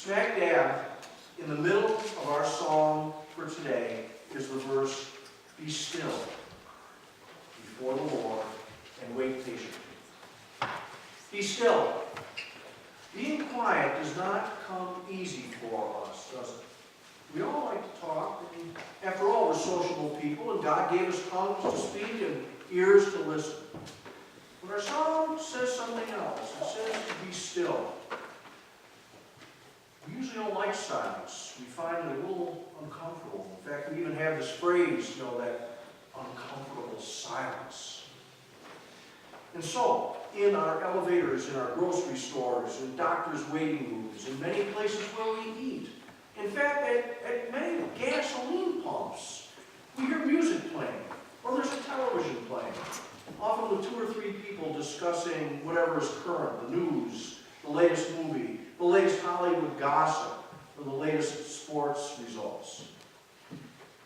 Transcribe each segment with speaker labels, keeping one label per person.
Speaker 1: Smack dab in the middle of our song for today is the verse, "Be still before the Lord and wait patiently." Be still. Being quiet does not come easy for us, does it? We all like to talk, and after all, we're sociable people, and God gave us tongues to speak and ears to listen. But our song says something else. It says to be still. We usually don't like silence. We find it a little uncomfortable. In fact, we even have this phrase, that uncomfortable silence. And so, in our elevators, in our grocery stores, in doctors' waiting rooms, in many places where we eat, in fact, at many gasoline pumps, we hear music playing, or there's a television playing, often with 2 or 3 people discussing whatever is current, the news, the latest movie, the latest Hollywood gossip, or the latest sports results.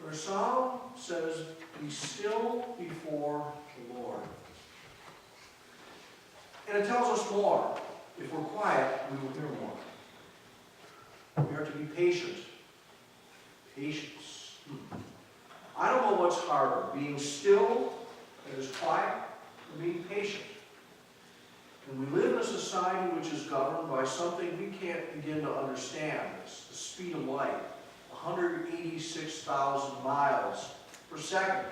Speaker 1: Our psalm says, "Be still before the Lord." And it tells us more. If we're quiet, we will hear more. We are to be patient. Patience. I don't know what's harder, being still that is quiet, or being patient. And we live in a society which is governed by something we can't begin to understand. It's the speed of light, 186,000 miles per second.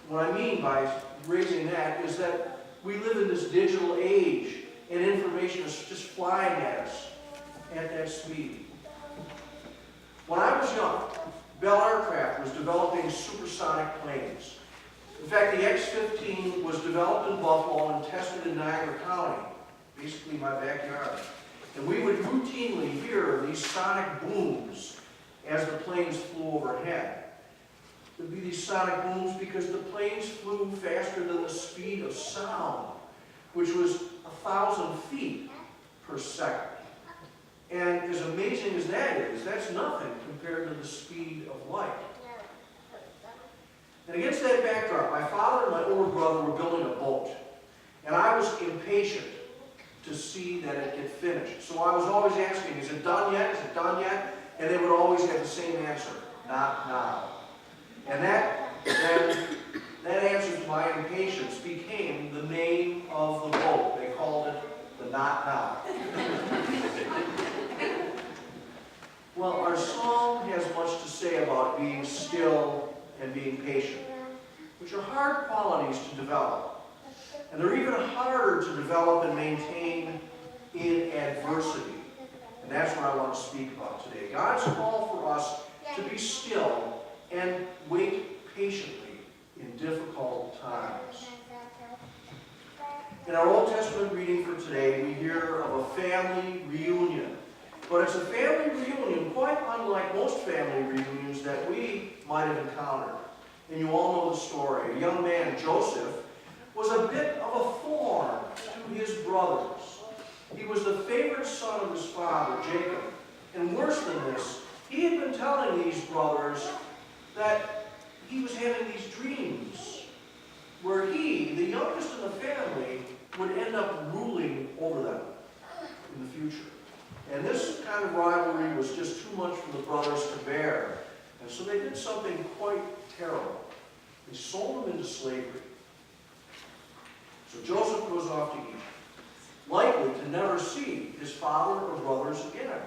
Speaker 1: What I mean by raising that is that we live in this digital age, and information is just flying at us at that speed. When I was young, Bell Aircraft was developing supersonic planes. In fact, the X-15 was developed in Buffalo and tested in Niagara County, basically my backyard. And we would routinely hear these sonic booms as the planes flew overhead. There would be these sonic booms because the planes flew faster than the speed of sound, which was 1,000 feet per second. And as amazing as that is, that's nothing compared to the speed of light. And against that backdrop, my father and my older brother were building a boat. And I was impatient to see that it get finished. So I was always asking, "Is it done yet? Is it done yet?" And they would always have the same answer, "Not now." And that answer to my impatience became the name of the boat. They called it the Not Now. Well, our song has much to say about being still and being patient, which are hard qualities to develop. And they're even harder to develop and maintain in adversity. And that's what I want to speak about today. God's call for us to be still and wait patiently in difficult times. In our Old Testament reading for today, we hear of a family reunion. But it's a family reunion quite unlike most family reunions that we might have encountered. And you all know the story. A young man, Joseph, was a bit of a thorn to his brothers. He was the favorite son of his father, Jacob. And worse than this, he had been telling these brothers that he was having these dreams where he, the youngest in the family, would end up ruling over them in the future. And this kind of rivalry was just too much for the brothers to bear. And so they did something quite terrible. They sold him into slavery. So Joseph goes off to Egypt, likely to never see his father or brothers again.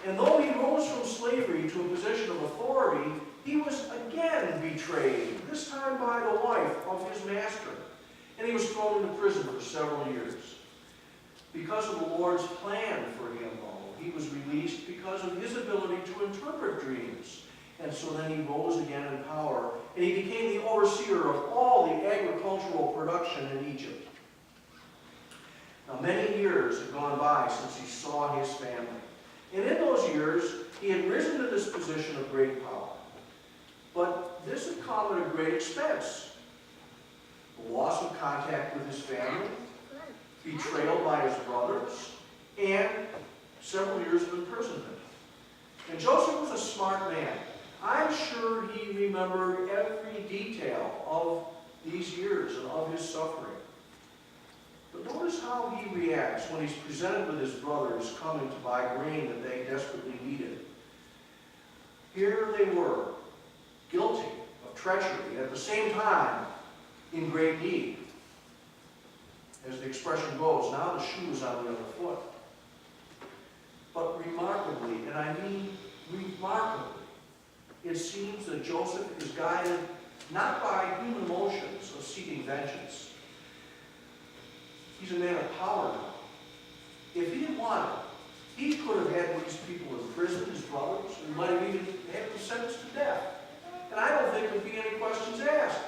Speaker 1: And though he rose from slavery to a position of authority, he was again betrayed, this time by the wife of his master. and he was thrown into prison for several years. Because of the Lord's plan for him, though, he was released because of his ability to interpret dreams. And so then he rose again in power, and he became the overseer of all the agricultural production in Egypt. Now, many years had gone by since he saw his family. And in those years, he had risen to this position of great power. But this had come at a great expense. The loss of contact with his family, betrayal by his brothers, and several years of imprisonment. And Joseph was a smart man. I'm sure he remembered every detail of these years and of his suffering. But notice how he reacts when he's presented with his brothers coming to buy grain that they desperately needed. Here they were, guilty of treachery, and at the same time in great need. As the expression goes, now the shoe is on the other foot. But remarkably, and I mean remarkably, it seems that Joseph is guided not by human emotions of seeking vengeance. He's a man of power now. If he had wanted, he could have had these people imprisoned, his brothers, and might have even had them sentenced to death. And I don't think there'd be any questions asked.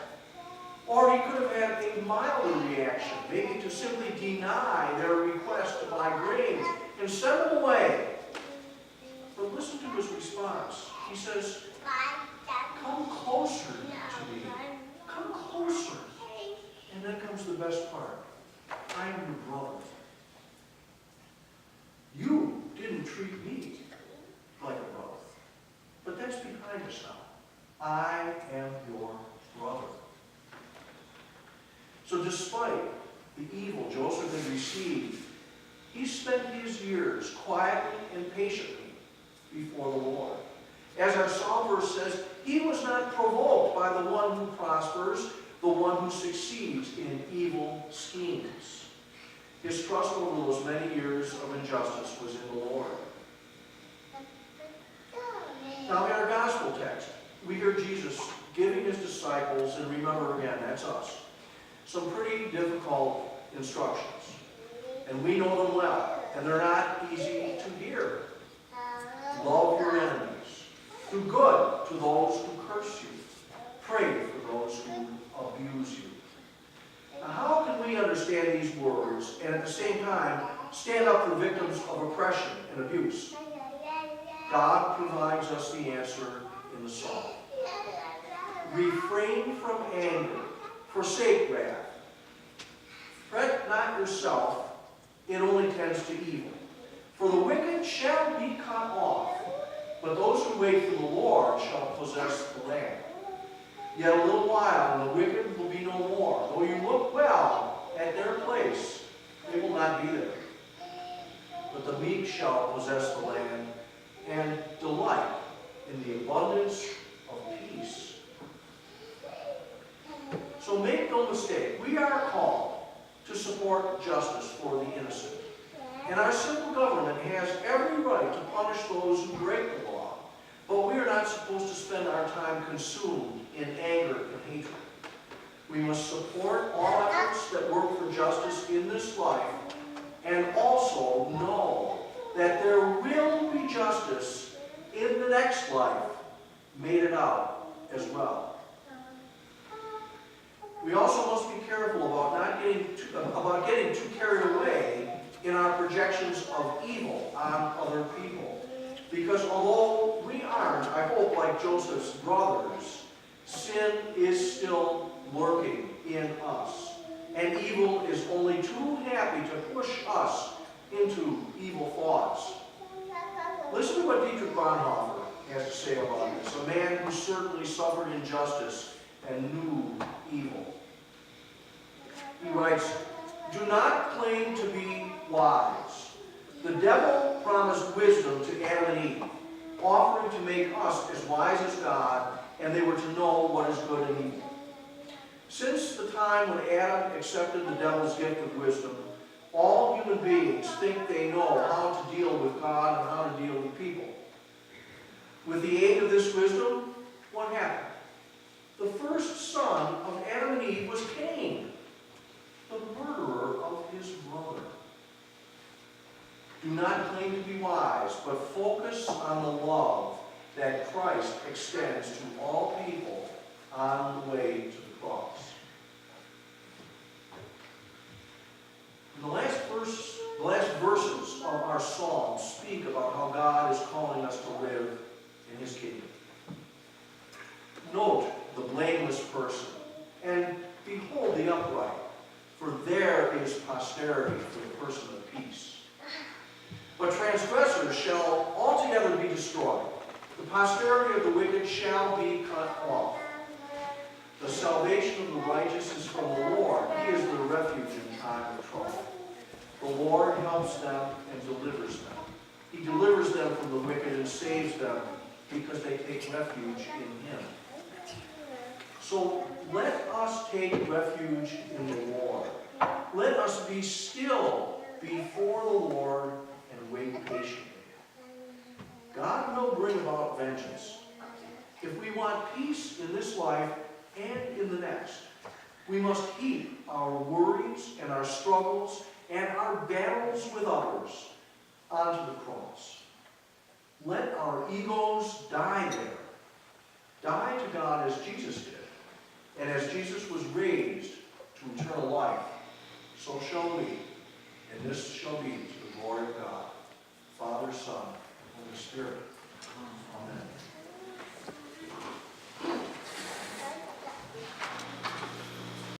Speaker 1: Or he could have had a milder reaction, maybe to simply deny their request to buy grain and send them away. But listen to his response. He says, "Come closer to me. Come closer." And then comes the best part. I'm your brother. You didn't treat me like a brother. But that's behind us now. I am your brother. So despite the evil Joseph had received, he spent his years quietly and patiently before the Lord. As our psalm verse says, he was not provoked by the one who prospers, the one who succeeds in evil schemes. His trust over those many years of injustice was in the Lord. Now in our gospel text, we hear Jesus giving his disciples, and remember again, that's us, some pretty difficult instructions. And we know them well, and they're not easy to hear. Love your enemies. Do good to those who curse you. Pray for those who abuse you. Now, how can we understand these words and at the same time stand up for victims of oppression and abuse? God provides us the answer in the psalm. Refrain from anger. Forsake wrath. Fret not yourself, it only tends to evil. For the wicked shall be cut off, but those who wait for the Lord shall possess the land. Yet a little while, and the wicked will be no more. Though you look well at their place, they will not be there. But the meek shall possess the land and delight in the abundance of peace. So make no mistake, we are called to support justice for the innocent. And our civil government has every right to punish those who break the law. But we are not supposed to spend our time consumed in anger and hatred. We must support all efforts that work for justice in this life, and also know that there will be justice in the next life, made it out as well. We also must be careful about getting too carried away in our projections of evil on other people. Because although we aren't, I hope, like Joseph's brothers, sin is still lurking in us. And evil is only too happy to push us into evil thoughts. Listen to what Dietrich Bonhoeffer has to say about this, a man who certainly suffered injustice and knew evil. He writes, "Do not claim to be wise. The devil promised wisdom to Adam and Eve, offering to make us as wise as God, and they were to know what is good and evil. Since the time when Adam accepted the devil's gift of wisdom, all human beings think they know how to deal with God and how to deal with people. With the aid of this wisdom, what happened? The first son of Adam and Eve was Cain. the murderer of his brother. Do not claim to be wise, but focus on the love that Christ extends to all people on the way to the cross. And the last verses of our psalm speak about how God is calling us to live in his kingdom. Note the blameless person, and behold the upright, for there is posterity for the person of peace. But transgressors shall altogether be destroyed. The posterity of the wicked shall be cut off. The salvation of the righteous is from the Lord. He is their refuge in time of trouble. The Lord helps them and delivers them. He delivers them from the wicked and saves them because they take refuge in him. So let us take refuge in the Lord. Let us be still before the Lord and wait patiently. God will bring about vengeance. If we want peace in this life and in the next, we must heap our worries and our struggles and our battles with others onto the cross. Let our egos die there. Die to God as Jesus did. And as Jesus was raised to eternal life, so shall we. And this shall be to the glory of God, Father, Son, and Holy Spirit.